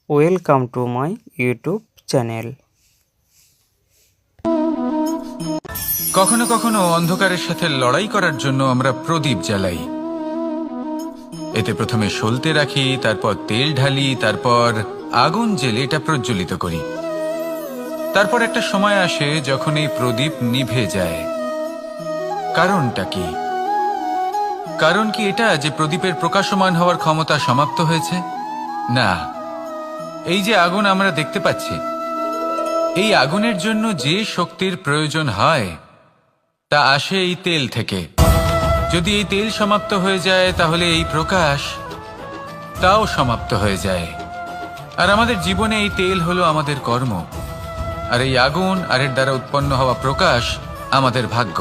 Welcome to my YouTube channel. কখনো কখনো অন্ধকারের সাথে লড়াই করার জন্য আমরা প্রদীপ জ্বালাই। এতে প্রথমে সলতে রাখি, তারপর তেল ঢালি, তারপর আগুন জেলে এটা প্রজ্বলিত করি। তারপর একটা সময় আসে যখন এই প্রদীপ নিভে যায়। কারণটা কি? কারণ কি এটা যে প্রদীপের প্রকাশমান হওয়ার ক্ষমতা সমাপ্ত হয়েছে? না, এই যে আগুন আমরা দেখতে পাচ্ছি, এই আগুনের জন্য যে শক্তির প্রয়োজন হয় তা আসে এই তেল থেকে। যদি এই তেল সমাপ্ত হয়ে যায় তাহলে এই প্রকাশ তাও সমাপ্ত হয়ে যায়। আর আমাদের জীবনে এই তেল হলো আমাদের কর্ম, আর এই আগুন আর এর দ্বারা উৎপন্ন হওয়া প্রকাশ আমাদের ভাগ্য।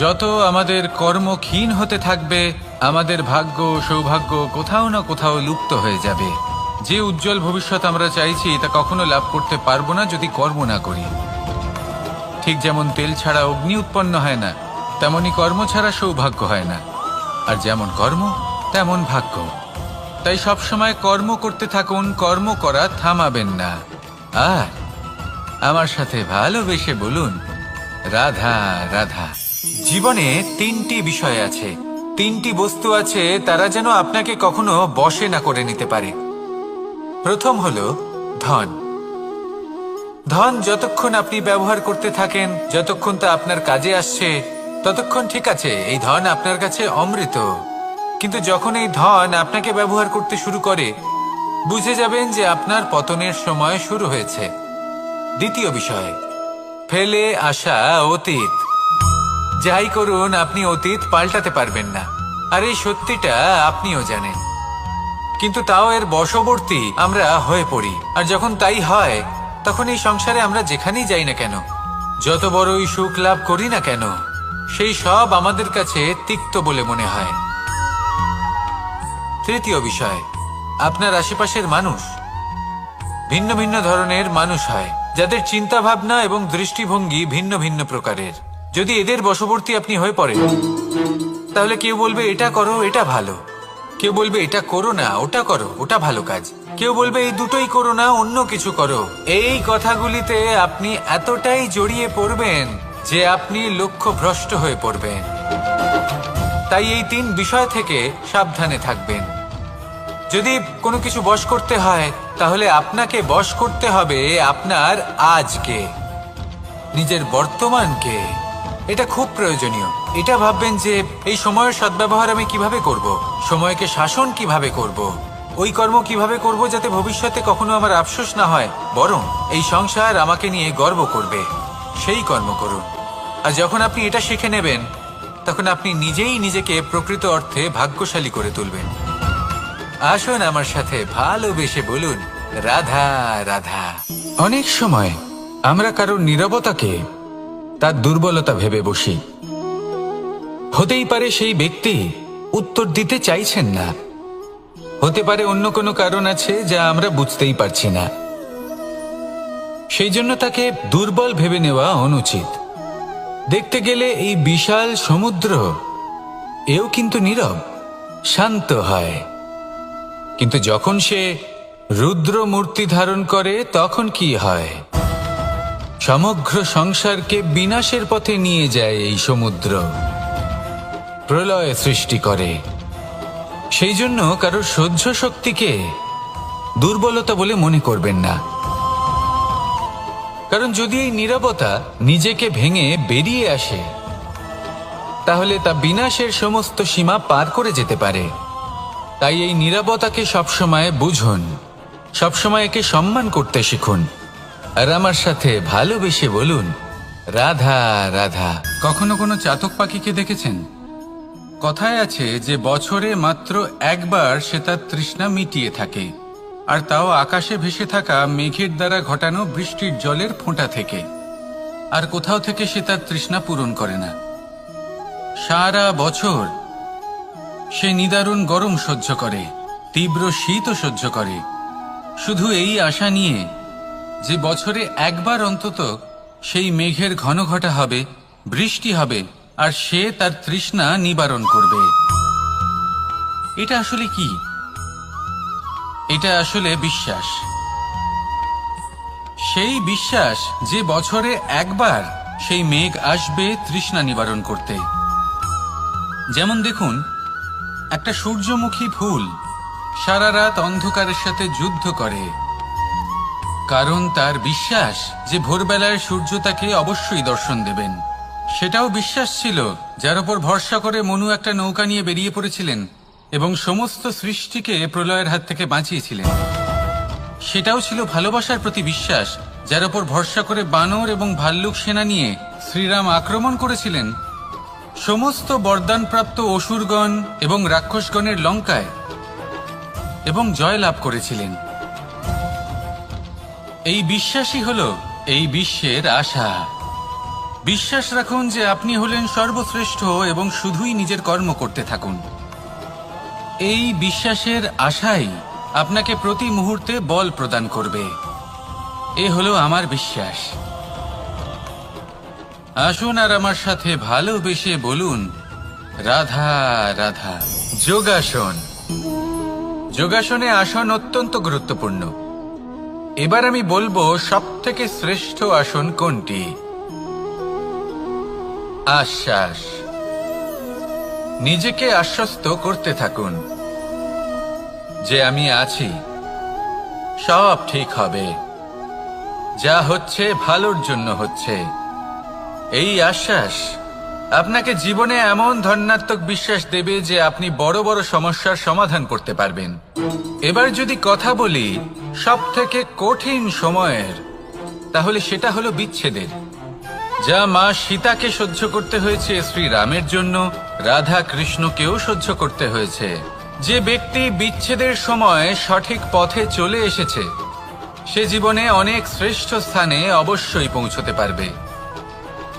যত আমাদের কর্ম ক্ষীণ হতে থাকবে, আমাদের ভাগ্য সৌভাগ্য কোথাও না কোথাও লুপ্ত হয়ে যাবে। যে উজ্জ্বল ভবিষ্যৎ আমরা চাইছি তা কখনো লাভ করতে পারবো না যদি কর্ম না করি। ঠিক যেমন তেল ছাড়া অগ্নি উৎপন্ন হয় না, তেমনি কর্ম ছাড়া সৌভাগ্য হয় না। আর যেমন কর্ম তেমন ভাগ্য। তাই সবসময় কর্ম করতে থাকুন, কর্ম করা থামাবেন না। আর আমার সাথে ভালোবেসে বলুন, রাধা রাধা। জীবনে তিনটি বিষয় আছে, তিনটি বস্তু আছে, তারা যেন আপনাকে কখনো বশে না করে নিতে পারে। প্রথম হলো ধন। ধন যতক্ষণ আপনি ব্যবহার করতে থাকেন, যতক্ষণ তা আপনার কাজে আসছে, ততক্ষণ ঠিক আছে, এই ধন আপনার কাছে অমৃত। কিন্তু যখন এই ধন আপনাকে ব্যবহার করতে শুরু করে, বুঝে যাবেন যে আপনার পতনের সময় শুরু হয়েছে। দ্বিতীয় বিষয়, ফেলে আসা অতীত। যাই করুন, আপনি অতীত পাল্টাতে পারবেন না, আর এই সত্যিটা আপনিও জানেন। কিন্তু তাও এর বশবর্তী আমরা হয়ে পড়ি। আর যখন তাই হয়, তখন এই সংসারে আমরা যেখানেই যাই না কেন, যত বড়ই সুখ লাভ করি না কেন, সেই সব আমাদের কাছে তিক্ত বলে মনে হয়। তৃতীয় বিষয়, আপনার আশেপাশের মানুষ ভিন্ন ভিন্ন ধরনের মানুষ হয়, যাদের চিন্তা ভাবনা এবং দৃষ্টিভঙ্গি ভিন্ন ভিন্ন প্রকারের। যদি এদের বশবর্তী আপনি হয়ে পড়েন, তাহলে কেউ বলবে এটা করো, এটা ভালো। কেউ বলবে এটা করো না, ওটা করো, ওটা ভালো কাজ। কেউ বলবে এই দুটোই করো না, অন্য কিছু করো। এই কথাগুলিতে আপনি এতটাই জড়িয়ে পড়বেন যে আপনি লক্ষ্য ভ্রষ্ট হয়ে পড়বেন। তাই এই তিন বিষয় থেকে সাবধানে থাকবেন। যদি কোনো কিছু বশ করতে হয়, তাহলে আপনাকে বশ করতে হবে আপনার আজকে, নিজের বর্তমানকে। এটা খুব প্রয়োজনীয়। এটা ভাববেন যে এই সময়ের সদ্ব্যবহার আমি কিভাবে করব, সময়কে শাসন কিভাবে করব, ওই কর্ম কিভাবে করব যাতে ভবিষ্যতে কখনো আমার আফসোস না হয়, বরং এই সংসার আমাকে নিয়ে গর্ব করবে, সেই কর্ম করুন। আর যখন আপনি এটা শিখে নেবেন, তখন আপনি নিজেই নিজেকে প্রকৃত অর্থে ভাগ্যশালী করে তুলবেন। আসুন আমার সাথে ভালোবেসে বলুন, রাধা রাধা। অনেক সময় আমরা কারোর নীরবতাকে তার দুর্বলতা ভেবে বসি। হতেই পারে সেই ব্যক্তি উত্তর দিতে চাইছেন না, হতে পারে অন্য কোনো কারণ আছে যা আমরা বুঝতেই পারছি না। সেই জন্য তাকে দুর্বল ভেবে নেওয়া অনুচিত। দেখতে গেলে এই বিশাল সমুদ্র এও কিন্তু নীরব, শান্ত হয়। কিন্তু যখন সে রুদ্র মূর্তি ধারণ করে, তখন কি হয়? সমগ্র সংসারকে বিনাশের পথে নিয়ে যায় এই সমুদ্র, প্রলয় সৃষ্টি করে। সেই জন্য কারোর সহ্য শক্তিকে দুর্বলতা বলে মনে করবেন না। কারণ যদি এই নীরবতা নিজেকে ভেঙে বেরিয়ে আসে, তাহলে তা বিনাশের সমস্ত সীমা পার করে যেতে পারে। তাই এই নীরবতাকে সবসময় বুঝুন, সবসময় একে সম্মান করতে শিখুন। আর আমার সাথে ভালোবেসে বলুন, রাধা রাধা। কখনো কোনো চাতক পাখিকে দেখেছেন? কথায় আছে যে বছরে মাত্র একবার সে তার তৃষ্ণা মিটিয়ে থাকে, আর তাও আকাশে ভেসে থাকা মেঘের দ্বারা ঘটানো বৃষ্টির জলের ফোঁটা থেকে। আর কোথাও থেকে সে তার তৃষ্ণা পূরণ করে না। সারা বছর সে নিদারুণ গরম সহ্য করে, তীব্র শীতও সহ্য করে, শুধু এই আশা নিয়ে যে বছরে একবার অন্তত সেই মেঘের ঘন ঘটা হবে, বৃষ্টি হবে, আর সে তার তৃষ্ণা নিবারণ করবে। এটা আসলে কি? এটা আসলে বিশ্বাস, সেই বিশ্বাস যে বছরে একবার সেই মেঘ আসবে তৃষ্ণা নিবারণ করতে। যেমন দেখুন, একটা সূর্যমুখী ফুল সারা রাত অন্ধকারের সাথে যুদ্ধ করে, কারণ তার বিশ্বাস যে ভোরবেলায় সূর্য তাকে অবশ্যই দর্শন দেবেন। সেটাও বিশ্বাস ছিল যার উপর ভরসা করে মনু একটা নৌকা নিয়ে বেরিয়ে পড়েছিলেন এবং সমস্ত সৃষ্টিকে প্রলয়ের হাত থেকে বাঁচিয়েছিলেন। সেটাও ছিল ভালোবাসার প্রতি বিশ্বাস, যার উপর ভরসা করে বানর এবং ভাল্লুক সেনা নিয়ে শ্রীরাম আক্রমণ করেছিলেন সমস্ত বরদানপ্রাপ্ত অসুরগণ এবং রাক্ষসগণের লঙ্কায় এবং জয় লাভ করেছিলেন। এই বিশ্বাসই হল এই বিশ্বের আশা। বিশ্বাস রাখুন যে আপনি হলেন সর্বশ্রেষ্ঠ এবং শুধুই নিজের কর্ম করতে থাকুন। এই বিশ্বাসের আশাই আপনাকে প্রতি মুহূর্তে বল প্রদান করবে। এ হলো আমার বিশ্বাস। আসুন আর আমার সাথে ভালোবেসে বলুন, রাধা রাধা। যোগাসন। যোগাসনে আসন অত্যন্ত গুরুত্বপূর্ণ। এবার আমি বলবো সবথেকে শ্রেষ্ঠ আসন কোনটি। আশ্বাস। নিজেকে আশ্বস্ত করতে থাকুন যে আমি আছি, সব ঠিক হবে, যা হচ্ছে ভালোর জন্য হচ্ছে। এই আশ্বাস আপনাকে জীবনে এমন ধন্যাত্মক বিশ্বাস দেবে যে আপনি বড় বড় সমস্যার সমাধান করতে পারবেন। এবার যদি কথা বলি সবথেকে কঠিন সময়ের, তাহলে সেটা হলো বিচ্ছেদের। যা মা সীতাকে সহ্য করতে হয়েছে শ্রীরামের জন্য, রাধা কৃষ্ণকেও সহ্য করতে হয়েছে। যে ব্যক্তি বিচ্ছেদের সময় সঠিক পথে চলে এসেছে সে জীবনে অনেক শ্রেষ্ঠ স্থানে অবশ্যই পৌঁছতে পারবে।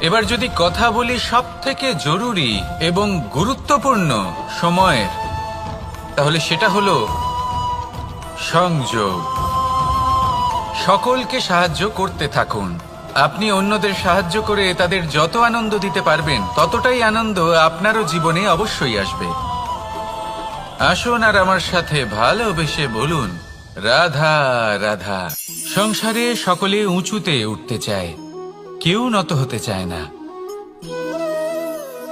এবার যদি কথা বলি সবথেকে জরুরি এবং গুরুত্বপূর্ণ সময়ের, তাহলে সেটা হলো সংযোগ। সকলকে সাহায্য করতে থাকুন। আপনি অন্যদের সাহায্য করে তাদের যত আনন্দ দিতে পারবেন ততটাই আনন্দ আপনারও জীবনে অবশ্যই আসবে। আসুন আর আমার সাথে ভালোবেসে বলুন, রাধা রাধা। সংসারে সকলে উঁচুতে উঠতে চায়, কেউ নত হতে চায় না।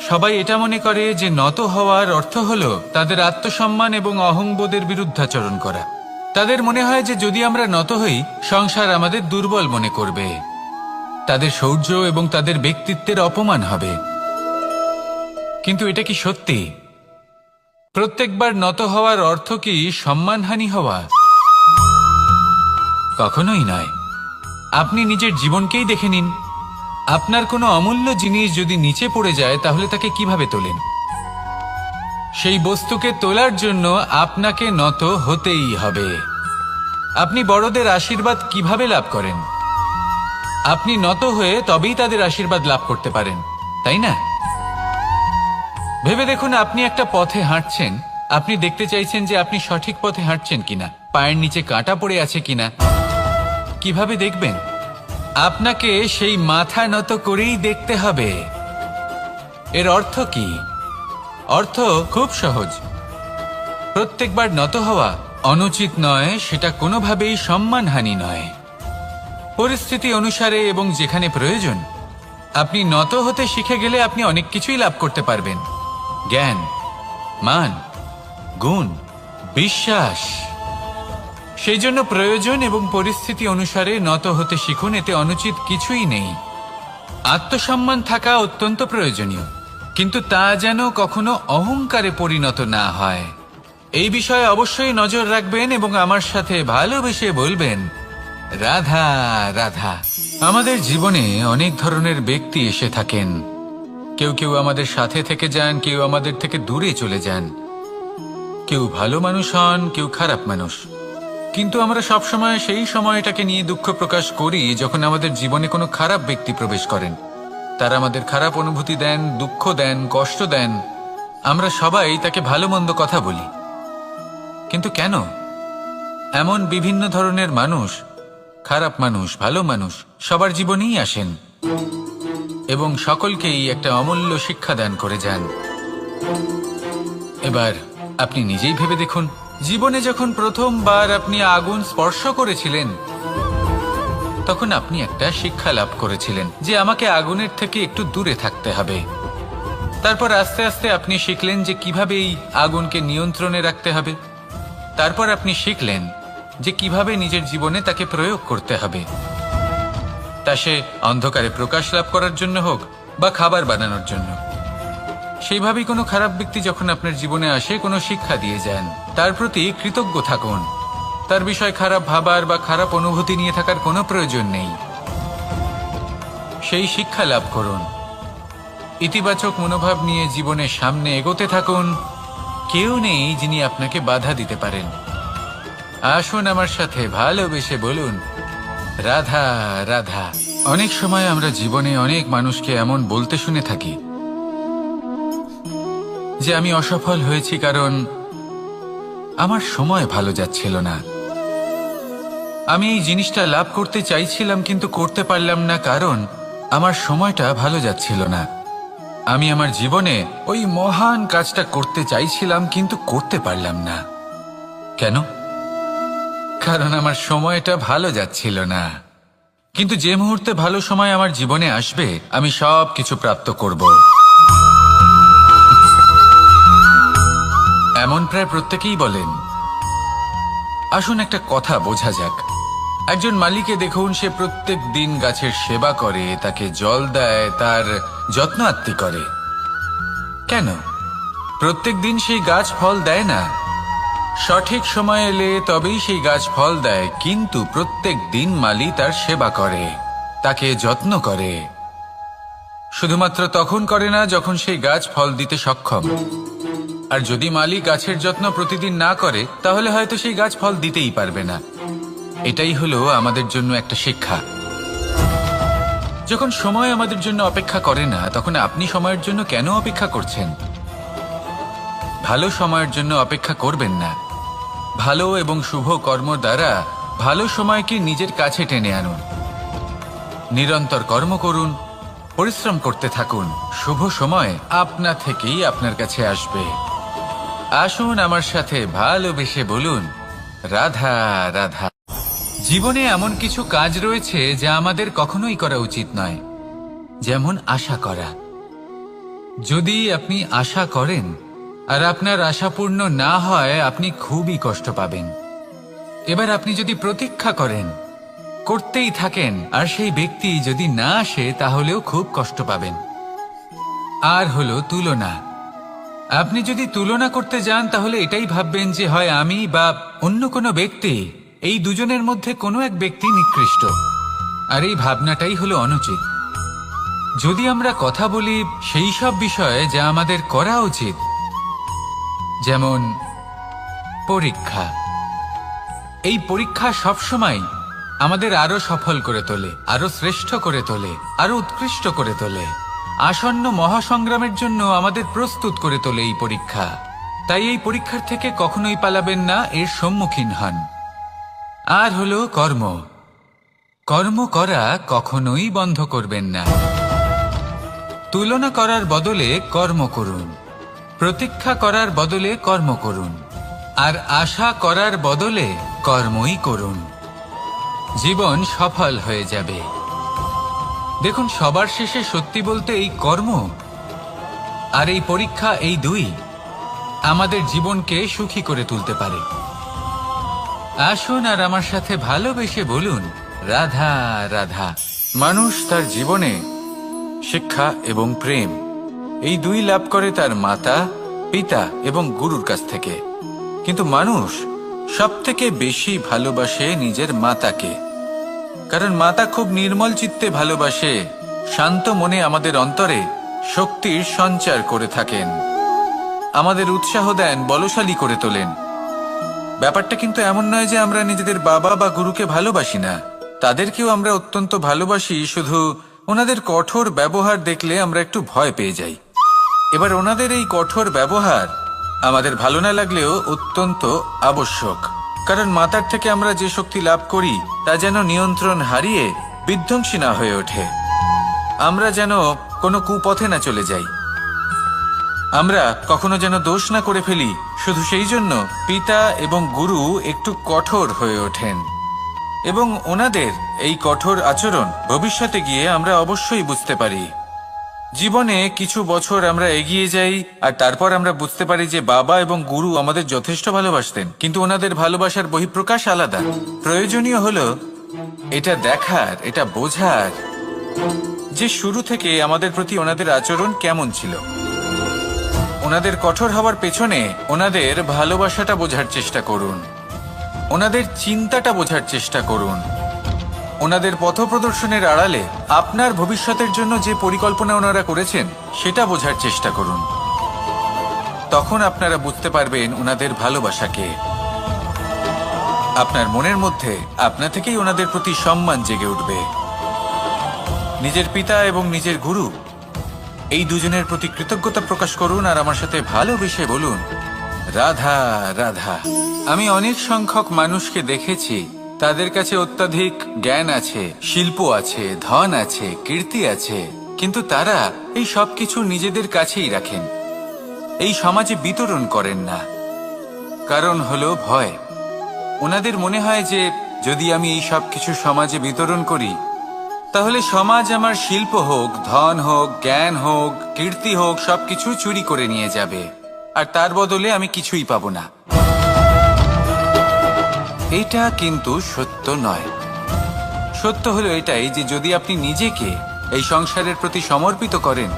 সবাই এটা মনে করে যে নত হওয়ার অর্থ হলো তাদের আত্মসম্মান এবং অহংবোধের বিরুদ্ধাচরণ করা। তাদের মনে হয় যে যদি আমরা নত হই সংসার আমাদের দুর্বল মনে করবে, তাদের শৌর্য এবং তাদের ব্যক্তিত্বের অপমান হবে। কিন্তু এটা কি সত্যি? প্রত্যেকবার নত হওয়ার অর্থ কি সম্মানহানি হওয়া? কখনোই নয়। আপনি নিজের জীবনকেই দেখে নিন। আপনার কোনো অমূল্য জিনিস যদি নিচে পড়ে যায় তাহলে তাকে কিভাবে তোলেন? সেই বস্তুকে তোলার জন্য আপনাকে নত হতেই হবে। আপনি বড়দের আশীর্বাদ কিভাবে লাভ করেন? আপনি নত হয়ে তবেই তাদের আশীর্বাদ লাভ করতে পারেন, তাই না? ভেবে দেখুন, আপনি একটা পথে হাঁটছেন, আপনি দেখতে চাইছেন যে আপনি সঠিক পথে হাঁটছেন কিনা, পায়ের নিচে কাঁটা পড়ে আছে কিনা। কিভাবে দেখবেন? আপনাকে সেই মাথা নত করেই দেখতে হবে। এর অর্থ কি? অর্থ খুব সহজ। প্রত্যেকবার নত হওয়া অনুচিত নয়, সেটা কোনোভাবেই সম্মানহানি নয়। পরিস্থিতি অনুসারে এবং যেখানে প্রয়োজন আপনি নত হতে শিখে গেলে আপনি অনেক কিছুই লাভ করতে পারবেন। জ্ঞান, মান, গুণ, বিশ্বাস। সেই জন্য প্রয়োজন এবং পরিস্থিতি অনুসারে নত হতে শিখুন। এতে অনুচিত কিছুই নেই। আত্মসম্মান থাকা অত্যন্ত প্রয়োজনীয়, কিন্তু তা যেন কখনো অহংকারে পরিণত না হয়। এই বিষয়ে অবশ্যই নজর রাখবেন এবং আমার সাথে ভালোবেসে বলবেন, রাধা রাধা। আমাদের জীবনে অনেক ধরনের ব্যক্তি এসে থাকেন। কেউ কেউ আমাদের সাথে থেকে যান, কেউ আমাদের থেকে দূরে চলে যান। কেউ ভালো মানুষ হন, কেউ খারাপ মানুষ। কিন্তু আমরা সবসময় সেই সময়টাকে নিয়ে দুঃখ প্রকাশ করি যখন আমাদের জীবনে কোনো খারাপ ব্যক্তি প্রবেশ করেন। তারা আমাদের খারাপ অনুভূতি দেন, দুঃখ দেন, কষ্ট দেন। আমরা সবাই তাকে ভালো মন্দ কথা বলি। কিন্তু কেন? এমন বিভিন্ন ধরনের মানুষ, খারাপ মানুষ, ভালো মানুষ সবার জীবনেই আসেন এবং সকলকেই একটা অমূল্য শিক্ষা দান করে যান। এবার আপনি নিজেই ভেবে দেখুন, জীবনে যখন প্রথমবার আপনি আগুন স্পর্শ করেছিলেন, তখন আপনি একটা শিক্ষা লাভ করেছিলেন যে আমাকে আগুনের থেকে একটু দূরে থাকতে হবে। তারপর আস্তে আস্তে আপনি শিখলেন যে কিভাবে এই আগুনকে নিয়ন্ত্রণে রাখতে হবে। তারপর আপনি শিখলেন যে কিভাবে নিজের জীবনে তাকে প্রয়োগ করতে হবে, তা সে অন্ধকারে প্রকাশ লাভ করার জন্য হোক বা খাবার বানানোর জন্য। সেইভাবেই কোনো খারাপ ব্যক্তি যখন আপনার জীবনে আসে কোনো শিক্ষা দিয়ে যান, তার প্রতি কৃতজ্ঞ থাকুন। তার বিষয় খারাপ ভাবার বা খারাপ অনুভূতি নিয়ে থাকার কোনো প্রয়োজন নেই। সেই শিক্ষা লাভ করুন, ইতিবাচক মনোভাব নিয়ে জীবনের সামনে এগোতে থাকুন। কেউ নেই যিনি আপনাকে বাধা দিতে পারেন। আসুন আমার সাথে ভালোবেসে বলুন, রাধা রাধা। অনেক সময় আমরা জীবনে অনেক মানুষকে এমন বলতে শুনে থাকি যে আমি অসফল হয়েছি কারণ আমার সময় ভালো যাচ্ছিল না। আমি এই জিনিসটা লাভ করতে চাইছিলাম কিন্তু করতে পারলাম না কারণ আমার সময়টা ভালো যাচ্ছিল না। আমি আমার জীবনে ওই মহান কাজটা করতে চাইছিলাম কিন্তু করতে পারলাম না। কেন? কারণ আমার সময়টা ভালো যাচ্ছিল না। কিন্তু যে মুহূর্তে ভালো সময় আমার জীবনে আসবে, আমি সব কিছু প্রাপ্ত করব। এমন প্রায় প্রত্যেকেই বলেন। আসুন একটা কথা বোঝা যাক। একজন মালিকে দেখুন, সে প্রত্যেক দিন গাছের সেবা করে, তাকে জল দেয়, তার যত্ন আত্তি করে। কেন? প্রত্যেক দিন সেই গাছ ফল দেয় না। সঠিক সময় এলে তবেই সেই গাছ ফল দেয়, কিন্তু প্রত্যেক দিন মালি তার সেবা করে, তাকে যত্ন করে। শুধুমাত্র তখন করে না যখন সেই গাছ ফল দিতে সক্ষম। আর যদি মালি গাছের যত্ন প্রতিদিন না করে, তাহলে হয়তো সেই গাছ ফল দিতেই পারবে না। এটাই হলো আমাদের জন্য একটা শিক্ষা। যখন সময় আমাদের জন্য অপেক্ষা করে না, তখন আপনি সময়ের জন্য কেন অপেক্ষা করছেন? ভালো সময়ের জন্য অপেক্ষা করবেন না। ভালো এবং শুভ কর্ম দ্বারা ভালো সময়কে নিজের কাছে টেনে আনুন। নিরন্তর কর্ম করুন, পরিশ্রম করতে থাকুন। শুভ সময় আপনা থেকেই আপনার কাছে আসবে। আসুন আমার সাথে ভালোবেসে বলুন, রাধা রাধা। জীবনে এমন কিছু কাজ রয়েছে যা আমাদের কখনোই করা উচিত নয়, যেমন আশা করা। যদি আপনি আশা করেন আর আপনার আশা পূর্ণ না হয়, আপনি খুবই কষ্ট পাবেন। এবার আপনি যদি প্রতীক্ষা করেন, করতেই থাকেন, আর সেই ব্যক্তি যদি না আসে, তাহলেও খুব কষ্ট পাবেন। আর হলো তুলনা। আপনি যদি তুলনা করতে যান, তাহলে এটাই ভাববেন যে হয় আমি বা অন্য কোনো ব্যক্তি, এই দুজনের মধ্যে কোনো এক ব্যক্তি নিকৃষ্ট। আর এই ভাবনাটাই হলো অনুচিত। যদি আমরা কথা বলি সেই সব বিষয়ে যা আমাদের করা উচিত, যেমন পরীক্ষা। এই পরীক্ষা সবসময় আমাদের আরো সফল করে তোলে, আরো শ্রেষ্ঠ করে তোলে, আরো উৎকৃষ্ট করে তোলে। আসন্ন মহাসংগ্রামের জন্য আমাদের প্রস্তুত করে তোলে এই পরীক্ষা। তাই এই পরীক্ষার থেকে কখনোই পালাবেন না, এর সম্মুখীন হন। আর হলো কর্ম। কর্ম করা কখনোই বন্ধ করবেন না। তুলনা করার বদলে কর্ম করুন, প্রতীক্ষা করার বদলে কর্ম করুন, আর আশা করার বদলে কর্মই করুন। জীবন সফল হয়ে যাবে। দেখুন, সবার শেষে সত্যি বলতে এই কর্ম আর এই পরীক্ষা, এই দুই আমাদের জীবনকে সুখী করে তুলতে পারে। আসুন আর আমার সাথে ভালোবেসে বলুন, রাধা রাধা। মানুষ তার জীবনে শিক্ষা এবং প্রেম, এই দুই লাভ করে তার মাতা, পিতা এবং গুরুর কাছ থেকে। কিন্তু মানুষ সবথেকে বেশি ভালোবাসে নিজের মাতাকে, কারণ মাতা খুব নির্মল চিত্তে ভালোবাসে, শান্ত মনে আমাদের অন্তরে শক্তির সঞ্চার করে থাকেন, আমাদের উৎসাহ দেন, বলশালী করে তোলেন। ব্যাপারটা কিন্তু এমন নয় যে আমরা নিজেদের বাবা বা গুরুকে ভালোবাসি না, তাদেরকেও আমরা অত্যন্ত ভালোবাসি। শুধু ওনাদের কঠোর ব্যবহার দেখলে আমরা একটু ভয় পেয়ে যাই। এবার ওনাদের এই কঠোর ব্যবহার আমাদের ভালো না লাগলেও অত্যন্ত আবশ্যক, কারণ মাতার থেকে আমরা যে শক্তি লাভ করি তা যেন নিয়ন্ত্রণ হারিয়ে বিধ্বংসী না হয়ে ওঠে, আমরা যেন কোনো কুপথে না চলে যাই। আমরা কখনো যেন দোষ না করে ফেলি, শুধু সেই জন্য পিতা এবং গুরু একটু কঠোর হয়ে ওঠেন, এবং ওনাদের এই কঠোর আচরণ ভবিষ্যতে গিয়ে আমরা অবশ্যই বুঝতে পারি। জীবনে কিছু বছর আমরা এগিয়ে যাই আর তারপর আমরা বুঝতে পারি যে বাবা এবং গুরু আমাদের যথেষ্ট ভালোবাসতেন, কিন্তু ওনাদের ভালোবাসার বহিঃপ্রকাশ আলাদা। প্রয়োজনীয় হলো এটা দেখার, এটা বোঝার যে শুরু থেকে আমাদের প্রতি ওনাদের আচরণ কেমন ছিল। ওনাদের কঠোর হওয়ার পেছনে ওনাদের ভালোবাসাটা বোঝার চেষ্টা করুন, ওনাদের চিন্তাটা বোঝার চেষ্টা করুন, ওনাদের পথপ্রদর্শনের আড়ালে আপনার ভবিষ্যতের জন্য যে পরিকল্পনা ওনারা করেছেন সেটা বোঝার চেষ্টা করুন। তখন আপনারা বুঝতে পারবেন ওনাদের ভালোবাসাকে। আপনার মনের মধ্যে আপনা থেকেই ওনাদের প্রতি সম্মান জেগে উঠবে। নিজের পিতা এবং নিজের গুরু এই দুজনের প্রতি কৃতজ্ঞতা প্রকাশ করুন আর আমার সাথে ভালোবেসে বলুন, রাধা রাধা। আমি অনেক সংখ্যক মানুষকে দেখেছি, তাদের কাছে অত্যাধিক জ্ঞান আছে, শিল্প আছে, ধন আছে, কীর্তি আছে, কিন্তু তারা এই সব কিছু নিজেদের কাছেই রাখেন, এই সমাজে বিতরণ করেন না। কারণ হলো ভয়। ওনাদের মনে হয় যে যদি আমি এই সব কিছু সমাজে বিতরণ করি তাহলে সমাজ আমার শিল্প হোক, ধন হোক, জ্ঞান হোক, কীর্তি হোক, সবকিছু চুরি করে নিয়ে যাবে আর তার বদলে আমি কিছুই পাবো না। এটা কিন্তু সত্য নয়। সত্য হলো এটাই যে যদি আপনি নিজেকে এই সংসারের প্রতি সমর্পিত করেন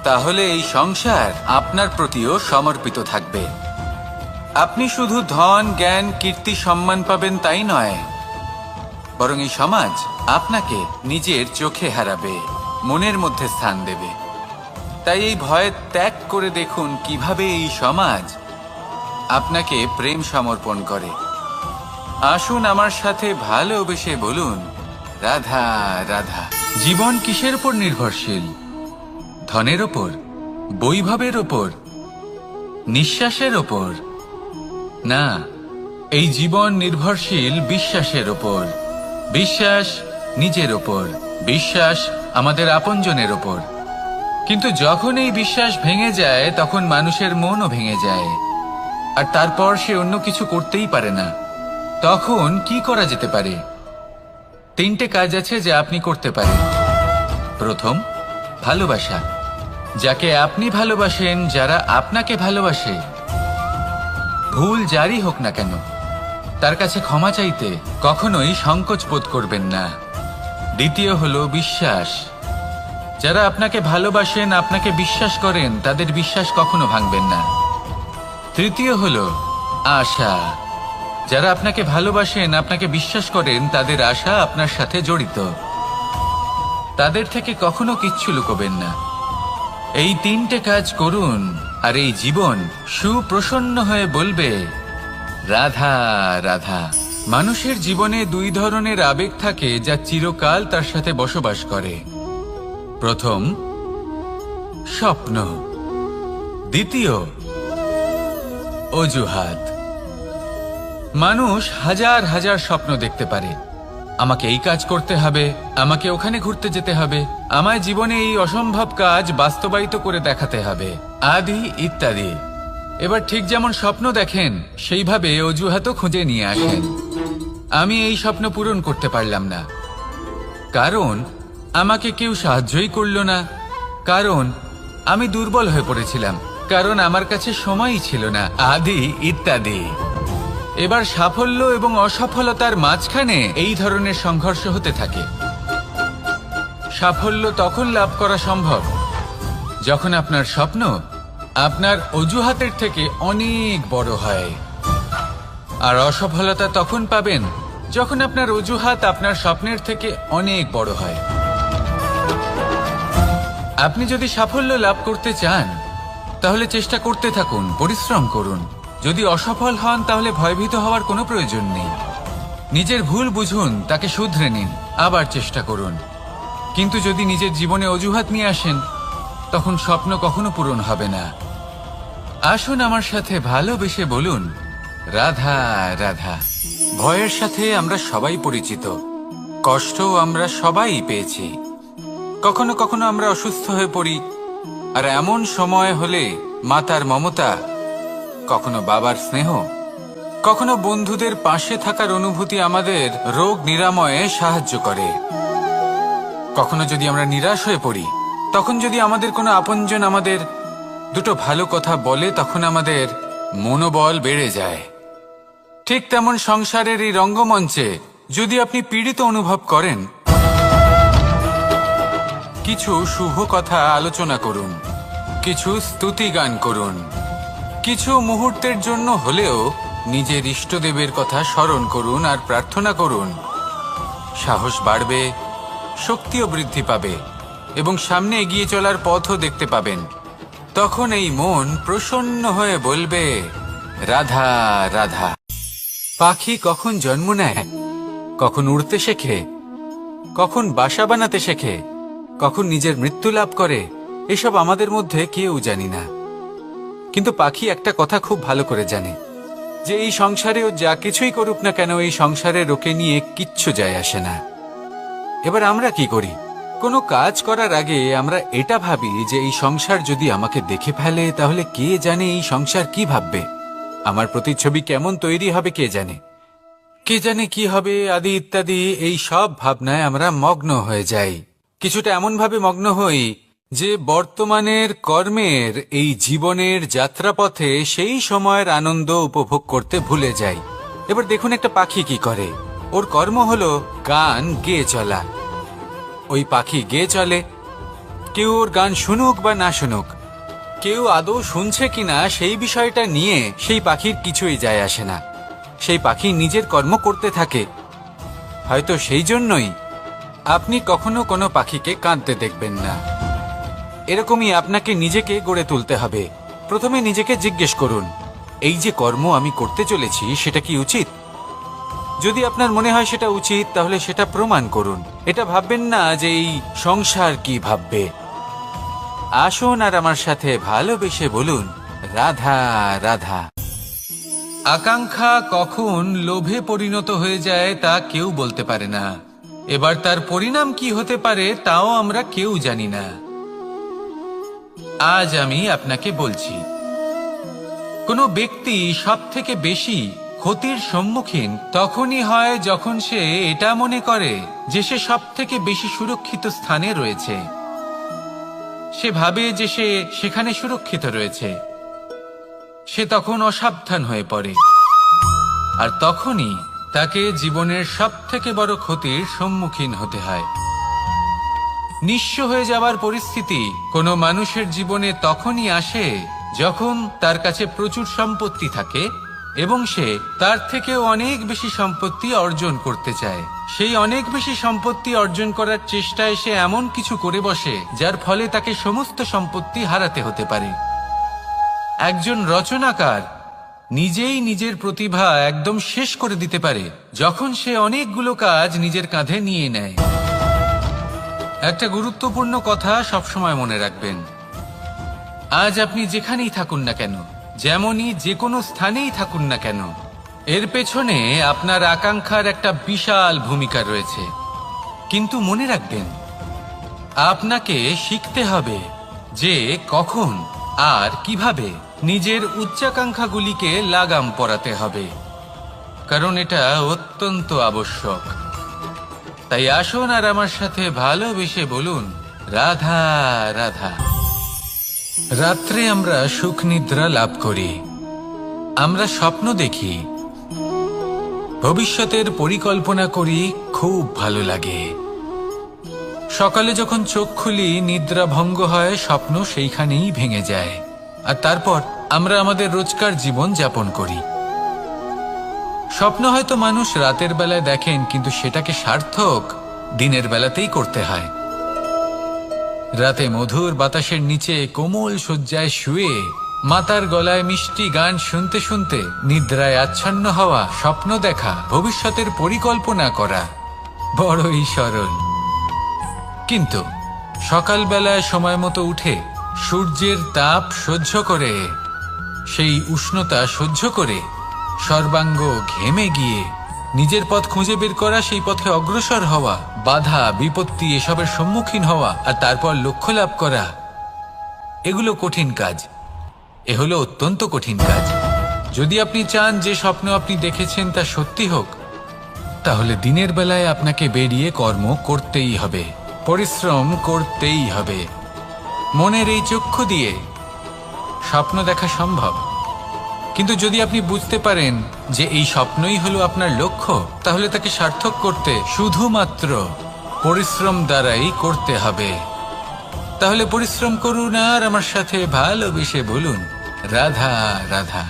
তাহলে এই সংসার আপনার প্রতিও সমর্পিত থাকবে। আপনি শুধু ধন, জ্ঞান, কীর্তি, সম্মান পাবেন তাই নয়, বরং এই সমাজ আপনাকে নিজের চোখে হারাবে, মনের মধ্যে স্থান দেবে। তাই এই ভয় ত্যাগ করে দেখুন কিভাবে এই সমাজ আপনাকে প্রেম সমর্পণ করে। আসুন আমার সাথে ভালোবেসে বলুন, রাধা রাধা। জীবন কিসের উপর নির্ভরশীল? ধনের ওপর, বৈভবের ওপর, নিঃশ্বাসের ওপর? না, এই জীবন নির্ভরশীল বিশ্বাসের ওপর। বিশ্বাস নিজের ওপর, বিশ্বাস আমাদের আপনজনের ওপর। কিন্তু যখন এই বিশ্বাস ভেঙে যায় তখন মানুষের মনও ভেঙে যায় আর তারপর সে অন্য কিছু করতেই পারে না। তখন কি করা যেতে পারে? 3টে কাজ আছে যা আপনি করতে পারেন। প্রথম, ভালোবাসা। যাকে আপনি ভালোবাসেন, যারা আপনাকে ভালোবাসে, ভুল যারই হোক না কেন, তার কাছে ক্ষমা চাইতে কখনোই সংকোচ বোধ করবেন না। দ্বিতীয় হলো বিশ্বাস। যারা আপনাকে ভালোবাসেন, আপনাকে বিশ্বাস করেন, তাদের বিশ্বাস কখনো ভাঙবেন না। তৃতীয় হলো আশা। যারা আপনাকে ভালোবাসেন, আপনাকে বিশ্বাস করেন, তাদের আশা আপনার সাথে জড়িত। তাদের থেকে কখনো কিচ্ছু লুকোবেন না। এই 3টে কাজ করুন আর এই জীবন সুপ্রসন্ন হয়ে বলবে, রাধা রাধা। মানুষের জীবনে 2 ধরনের আবেগ থাকে যা চিরকাল তার সাথে বসবাস করে। প্রথম, স্বপ্ন। দ্বিতীয়, অজুহাত। মানুষ হাজার হাজার স্বপ্ন দেখতে পারে। আমাকে এই কাজ করতে হবে, আমাকে ওখানে ঘুরতে যেতে হবে, আমায় জীবনে এই অসম্ভব কাজ বাস্তবায়িত করে দেখাতে হবে, আদি ইত্যাদি। এবার ঠিক যেমন স্বপ্ন দেখেন সেইভাবে অজুহাতও খুঁজে নিয়ে আসেন। আমি এই স্বপ্ন পূরণ করতে পারলাম না, কারণ আমাকে কেউ সাহায্যই করলো না, কারণ আমি দুর্বল হয়ে পড়েছিলাম, কারণ আমার কাছে সময়ই ছিল না, আদি ইত্যাদি। এবার সাফল্য এবং অসফলতার মাঝখানে এই ধরনের সংঘর্ষ হতে থাকে। সাফল্য তখন লাভ করা সম্ভব যখন আপনার স্বপ্ন আপনার অজুহাতের থেকে অনেক বড় হয়, আর অসফলতা তখন পাবেন যখন আপনার অজুহাত আপনার স্বপ্নের থেকে অনেক বড় হয়। আপনি যদি সাফল্য লাভ করতে চান তাহলে চেষ্টা করতে থাকুন, পরিশ্রম করুন। যদি অসফল হন তাহলে ভয়ভীত হওয়ার কোনো প্রয়োজন নেই। নিজের ভুল বুঝুন, তাকে শুধরে নিন, আবার চেষ্টা করুন। কিন্তু যদি নিজের জীবনে অজুহাত নিয়ে আসেন তখন স্বপ্ন কখনো পূরণ হবে না। আসুন আমার সাথে ভালোবেসে বলুন, রাধা রাধা। ভয়ের সাথে আমরা সবাই পরিচিত, কষ্ট আমরা সবাই পেয়েছি। কখনো কখনো আমরা অসুস্থ হয়ে পড়ি আর এমন সময় হলে মাতার মমতা, কখনো বাবার স্নেহ, কখনো বন্ধুদের পাশে থাকার অনুভূতি আমাদের রোগ নিরাময়ে সাহায্য করে। কখনো যদি আমরা নিরাশ হয়ে পড়ি, তখন যদি আমাদের কোনো আপনজন আমাদের দুটো ভালো কথা বলে, তখন আমাদের মনোবল বেড়ে যায়। ঠিক তেমন সংসারের এই রঙ্গমঞ্চে যদি আপনি পীড়িত অনুভব করেন, কিছু শুভ কথা আলোচনা করুন, কিছু স্তুতি গান করুন, কিছু মুহূর্তের জন্য হলেও নিজের ইষ্টদেবের কথা স্মরণ করুন আর প্রার্থনা করুন। সাহস বাড়বে, শক্তিও বৃদ্ধি পাবে এবং সামনে এগিয়ে চলার পথও দেখতে পাবেন। তখন এই মন প্রসন্ন হয়ে বলবে, রাধা রাধা। পাখি কখন জন্ম নেয়, কখন উড়তে শেখে, কখন বাসা বানাতে শেখে, কখন নিজের মৃত্যু লাভ করে, এসব আমাদের মধ্যে কেউ জানি না। কিন্তু পাখি একটা কথা খুব ভালো করে জানে, যে এই সংসারে ও যা কিছুই করুক না কেন, এই সংসারে ওকে নিয়ে কিচ্ছু যায় আসে না। এবার আমরা কি করি? কোনো কাজ করার আগে আমরা এটা ভাবি যে এই সংসার যদি আমাকে দেখে ফেলে, তাহলে কে জানে এই সংসার কি ভাববে, আমার প্রতিচ্ছবি কেমন তৈরি হবে কে জানে, কে জানে কি হবে আদি ইত্যাদি। এই সব ভাবনায় আমরা মগ্ন হয়ে যাই। কিছুটা এমন ভাবে মগ্ন হই যে বর্তমানের কর্মের এই জীবনের যাত্রাপথে সেই সময়ের আনন্দ উপভোগ করতে ভুলে যাই। এবার দেখুন একটা পাখি কি করে, ওর কর্ম হলো গান গেয়ে চলা। ওই পাখি গেয়ে চলে, কেউ ওর গান শুনুক বা না শুনুক, কেউ আদৌ শুনছে কিনা সেই বিষয়টা নিয়ে সেই পাখির কিছুই যায় আসে না। সেই পাখি নিজের কর্ম করতে থাকে। হয়তো সেই জন্যই আপনি কখনো কোনো পাখিকে কাঁদতে দেখবেন না। এরকমই আপনাকে নিজেকে গড়ে তুলতে হবে। প্রথমে নিজেকে জিজ্ঞেস করুন, এই যে কর্ম আমি করতে চলেছি সেটা কি উচিত? যদি আপনার মনে হয় সেটা উচিত, তাহলে সেটা প্রমাণ করুন। এটা ভাববেন না যে এই সংসার কি ভাববে। আসুন আর আমার সাথে ভালোবেসে বলুন, রাধা রাধা। আকাঙ্ক্ষা কখন লোভে পরিণত হয়ে যায় তা কেউ বলতে পারে না। এবার তার পরিণাম কি হতে পারে তাও আমরা কেউ জানি না। আজ আমি আপনাকে বলছি, কোনো ব্যক্তি সব থেকে বেশি ক্ষতির সম্মুখীন তখনই হয় যখন সে এটা মনে করে যে সে সব থেকে বেশি সুরক্ষিত স্থানে রয়েছে। সে ভাবে যে সে সেখানে সুরক্ষিত রয়েছে। সে তখন অসাবধান হয়ে পড়ে, আর তখনই তাকে জীবনের সব থেকে বড় ক্ষতির সম্মুখীন হতে হয়। নিঃস্ব হয়ে যাওয়ার পরিস্থিতি কোনো মানুষের জীবনে তখনই আসে যখন তার কাছে প্রচুর সম্পত্তি থাকে এবং সে তার থেকেও অনেক বেশি সম্পত্তি অর্জন করতে চায়। সেই অনেক বেশি সম্পত্তি অর্জন করার চেষ্টায় সে এমন কিছু করে বসে যার ফলে তাকে সমস্ত সম্পত্তি হারাতে হতে পারে। একজন রচনাকার নিজেই নিজের প্রতিভা একদম শেষ করে দিতে পারে যখন সে অনেকগুলো কাজ নিজের কাঁধে নিয়ে নেয়। একটা গুরুত্বপূর্ণ কথা সবসময় মনে রাখবেন, আজ আপনি যেখানেই থাকুন না কেন, যেমনই যে কোনো স্থানেই থাকুন না কেন, এর পেছনে আপনার আকাঙ্ক্ষার একটা বিশাল ভূমিকা রয়েছে। কিন্তু মনে রাখবেন, আপনাকে শিখতে হবে যে কখন আর কিভাবে নিজের উচ্চাকাঙ্ক্ষাগুলিকে লাগাম পরাতে হবে, কারণ এটা অত্যন্ত আবশ্যক। তাই আসুন আর আমার সাথে ভালোবেসে বলুন, রাধা রাধা। রাত্রে আমরা সুখ নিদ্রা লাভ করি, আমরা স্বপ্ন দেখি, ভবিষ্যতের পরিকল্পনা করি, খুব ভালো লাগে। সকালে যখন চোখ খুলি, নিদ্রা ভঙ্গ হয়, স্বপ্ন সেইখানেই ভেঙে যায়, আর তারপর আমরা আমাদের রোজকার জীবন যাপন করি। স্বপ্ন হয়তো মানুষ রাতের বেলায় দেখেন, কিন্তু সেটাকে সার্থক দিনের বেলাতেই করতে হয়। রাতে মধুর বাতাসের নিচে কোমল শয্যায় শুয়ে মাতার গলায় মিষ্টি গান শুনতে শুনতে নিদ্রায় আচ্ছন্ন হওয়া, স্বপ্ন দেখা, ভবিষ্যতের পরিকল্পনা করা বড়ই সরল। কিন্তু সকালবেলায় সময় মতো উঠে সূর্যের তাপ সহ্য করে, সেই উষ্ণতা সহ্য করে সর্বাঙ্গ ঘেমে গিয়ে নিজের পথ খুঁজে বের করা, সেই পথে অগ্রসর হওয়া, বাধা বিপত্তি এসবের সম্মুখীন হওয়া, আর তারপর লক্ষ্য লাভ করা, এগুলো কঠিন কাজ। এ হলো অত্যন্ত কঠিন কাজ। যদি আপনি চান যে স্বপ্ন আপনি দেখেছেন তা সত্যি হোক, তাহলে দিনের বেলায় আপনাকে বেরিয়ে কর্ম করতেই হবে, পরিশ্রম করতেই হবে। মনের এই চক্ষু দিয়ে স্বপ্ন দেখা সম্ভব, কিন্তু যদি আপনি বুঝতে পারেন যে এই স্বপ্নই হলো আপনার লক্ষ্য, তাহলে তাকে সার্থক করতে শুধুমাত্র পরিশ্রম দ্বারাই করতে হবে। তাহলে পরিশ্রম করুন আর আমার সাথে ভালোবেসে বলুন, রাধা রাধা।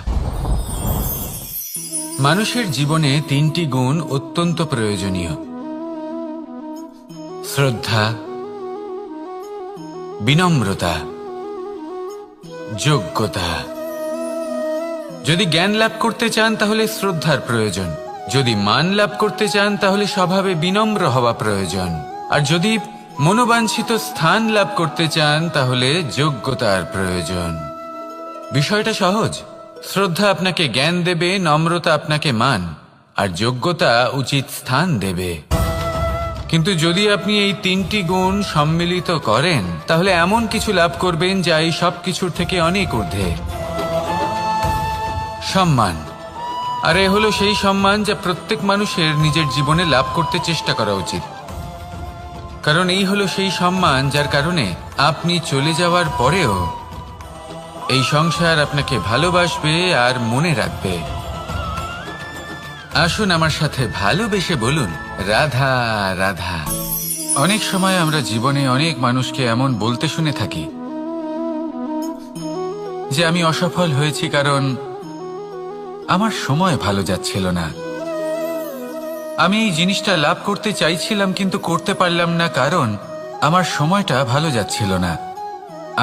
মানুষের জীবনে 3টি গুণ অত্যন্ত প্রয়োজনীয়: শ্রদ্ধা, বিনম্রতা, যোগ্যতা। যদি জ্ঞান লাভ করতে চান তাহলে শ্রদ্ধার প্রয়োজন, যদি মান লাভ করতে চান তাহলে স্বভাবে বিনম্র হওয়া প্রয়োজন, আর যদি মনোবাঞ্ছিত স্থান লাভ করতে চান তাহলে যোগ্যতার প্রয়োজন। বিষয়টা সহজ। শ্রদ্ধা আপনাকে জ্ঞান দেবে, নম্রতা আপনাকে মান, আর যোগ্যতা উচিত স্থান দেবে। কিন্তু যদি আপনি এই 3টি গুণ সম্মিলিত করেন, তাহলে এমন কিছু লাভ করবেন যা এই সব কিছুর থেকে অনেক ঊর্ধ্বে। সম্মান। আর এ হলো সেই সম্মান যা প্রত্যেক মানুষের নিজের জীবনে লাভ করতে চেষ্টা করা উচিত, কারণ এই হলো সেই সম্মান যার কারণে আপনি চলে যাওয়ার পরেও এই সংসার আপনাকে ভালোবাসবে আর মনে রাখবে। আসুন আমার সাথে ভালোবেসে বলুন, রাধা রাধা। অনেক সময় আমরা জীবনে অনেক মানুষকে এমন বলতে শুনে থাকি যে আমি অসফল হয়েছি কারণ আমার সময় ভালো যাচ্ছিল না। আমি এই জিনিসটা লাভ করতে চাইছিলাম কিন্তু করতে পারলাম না কারণ আমার সময়টা ভালো যাচ্ছিল না।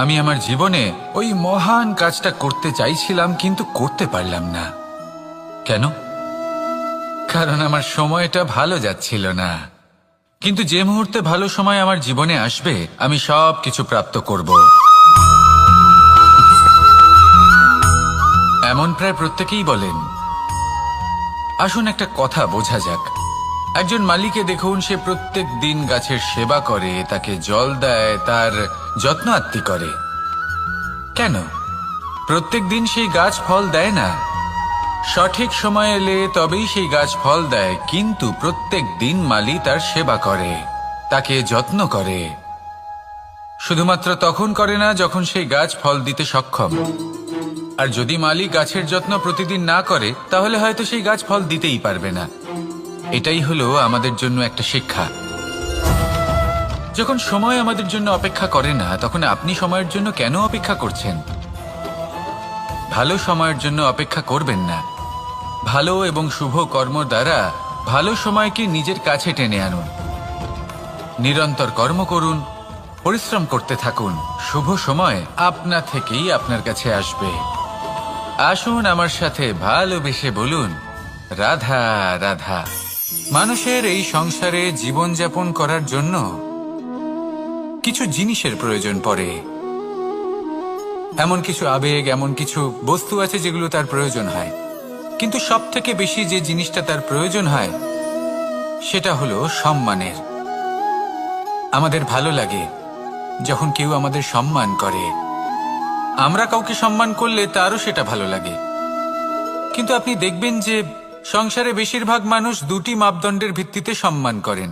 আমি আমার জীবনে ওই মহান কাজটা করতে চাইছিলাম কিন্তু করতে পারলাম না। কেন? কারণ আমার সময়টা ভালো যাচ্ছিল না। কিন্তু যে মুহূর্তে ভালো সময় আমার জীবনে আসবে, আমি সব কিছু প্রাপ্ত করব। এমন প্রায় প্রত্যেকেই বলেন। আসুন একটা কথা বোঝা যাক। একজন মালিকে দেখুন, সে প্রত্যেক দিন গাছের সেবা করে, তাকে জল দেয়, তার যত্ন আত্তি করে। কেন? প্রত্যেক দিন সেই গাছ ফল দেয় না। সঠিক সময় এলে তবেই সেই গাছ ফল দেয়, কিন্তু প্রত্যেক দিন মালি তার সেবা করে, তাকে যত্ন করে। শুধুমাত্র তখন করে না যখন সেই গাছ ফল দিতে সক্ষম। আর যদি মালি গাছের যত্ন প্রতিদিন না করে, তাহলে হয়তো সেই গাছ ফল দিতেই পারবে না। এটাই হলো আমাদের জন্য একটা শিক্ষা। যখন সময় আমাদের জন্য অপেক্ষা করে না, তখন আপনি সময়ের জন্য কেন অপেক্ষা করছেন? ভালো সময়ের জন্য অপেক্ষা করবেন না। ভালো এবং শুভ কর্ম দ্বারা ভালো সময়কে নিজের কাছে টেনে আনুন। নিরন্তর কর্ম করুন, পরিশ্রম করতে থাকুন। শুভ সময় আপনা থেকেই আপনার কাছে আসবে। আসুন আমার সাথে ভালোবেসে বলুন, রাধা রাধা। মানুষের এই সংসারে জীবনযাপন করার জন্য কিছু জিনিসের প্রয়োজন পড়ে। এমন কিছু আবেগ, এমন কিছু বস্তু আছে যেগুলো তার প্রয়োজন হয়, কিন্তু সব থেকে বেশি যে জিনিসটা তার প্রয়োজন হয় সেটা হলো সম্মানের। আমাদের ভালো লাগে যখন কেউ আমাদের সম্মান করে। আমরা কাউকে সম্মান করলে তারও সেটা ভালো লাগে। কিন্তু আপনি দেখবেন যে সংসারে বেশিরভাগ মানুষ 2টি মাপদণ্ডের ভিত্তিতে সম্মান করেন।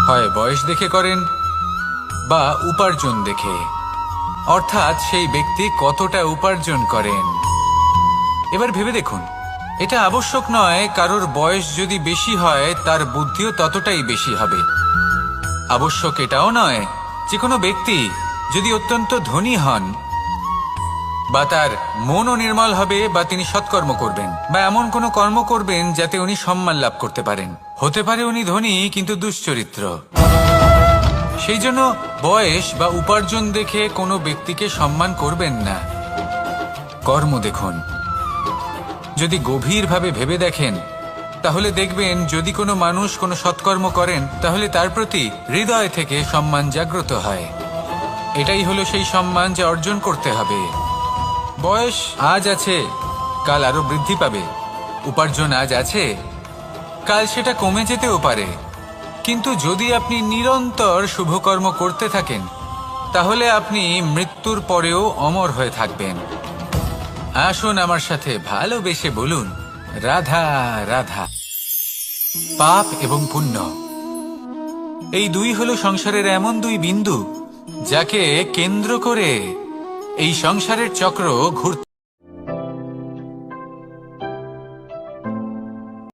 হয় বয়স দেখে করেন বা উপার্জন দেখে, অর্থাৎ সেই ব্যক্তি কতটা উপার্জন করেন। এবার ভেবে দেখুন, এটা আবশ্যক নয় কারোর বয়স যদি বেশি হয় তার বুদ্ধিও ততটাই বেশি হবে। আবশ্যক এটাও নয় যে কোনো ব্যক্তি যদি অত্যন্ত ধনী হন বা তার মনও নির্মল হবে বা তিনি সৎকর্ম করবেন বা এমন কোনো কর্ম করবেন যাতে উনি সম্মান লাভ করতে পারেন। হতে পারে উনি ধনী কিন্তু দুশ্চরিত্র। সেই জন্য বয়স বা উপার্জন দেখে কোনো ব্যক্তিকে সম্মান করবেন না। কর্ম দেখুন। যদি গভীরভাবে ভেবে দেখেন তাহলে দেখবেন যদি কোনো মানুষ কোনো সৎকর্ম করেন তাহলে তার প্রতি হৃদয় থেকে সম্মান জাগ্রত হয়। এটাই হলো সেই সম্মান যা অর্জন করতে হবে। বয়স আজ আছে, কাল আরো বৃদ্ধি পাবে। উপার্জন আজ আছে, কাল সেটা কমে যেতেও পারে। কিন্তু যদি আপনি নিরন্তর শুভকর্ম করতে থাকেন তাহলে আপনি মৃত্যুর পরেও অমর হয়ে থাকবেন। আসুন আমার সাথে ভালোবেসে বলুন, রাধা রাধা। পাপ এবং পুণ্য, এই দুই হলো সংসারের এমন দুই বিন্দু যাকে কেন্দ্র করে এই সংসারের চক্র ঘুরতে